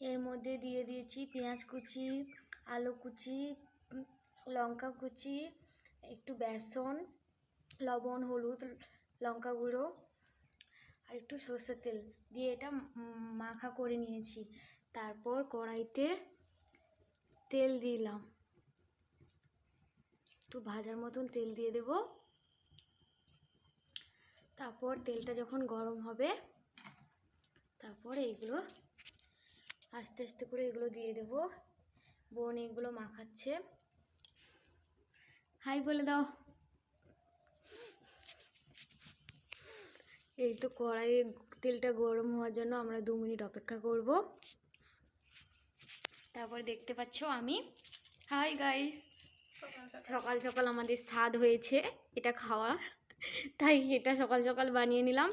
এর মধ্যে দিয়ে দিয়েছি পেঁয়াজ কুচি, আলু কুচি, লঙ্কা কুচি, একটু বেসন, লবণ, হলুদ, লঙ্কা গুঁড়ো আর একটু সর্ষের তেল দিয়ে এটা মাখা করে নিয়েছি। তারপর কড়াইতে তেল দিলাম, একটু ভাজার মতন তেল দিয়ে দেব। তারপর তেলটা যখন গরম হবে তারপর এইগুলো আস্তে আস্তে করে এগুলো দিয়ে দেব। বোন এগুলো মাখাচ্ছে, হাই বলে দাও। এই তো কড়াইয়ে তেলটা গরম হওয়ার জন্য আমরা 2 মিনিট অপেক্ষা করব। তারপর দেখতে পাচ্ছ আমি, হাই গাইস, সকাল সকাল আমাদের স্বাদ হয়েছে এটা খাওয়া, তাই এটা সকাল সকাল বানিয়ে নিলাম।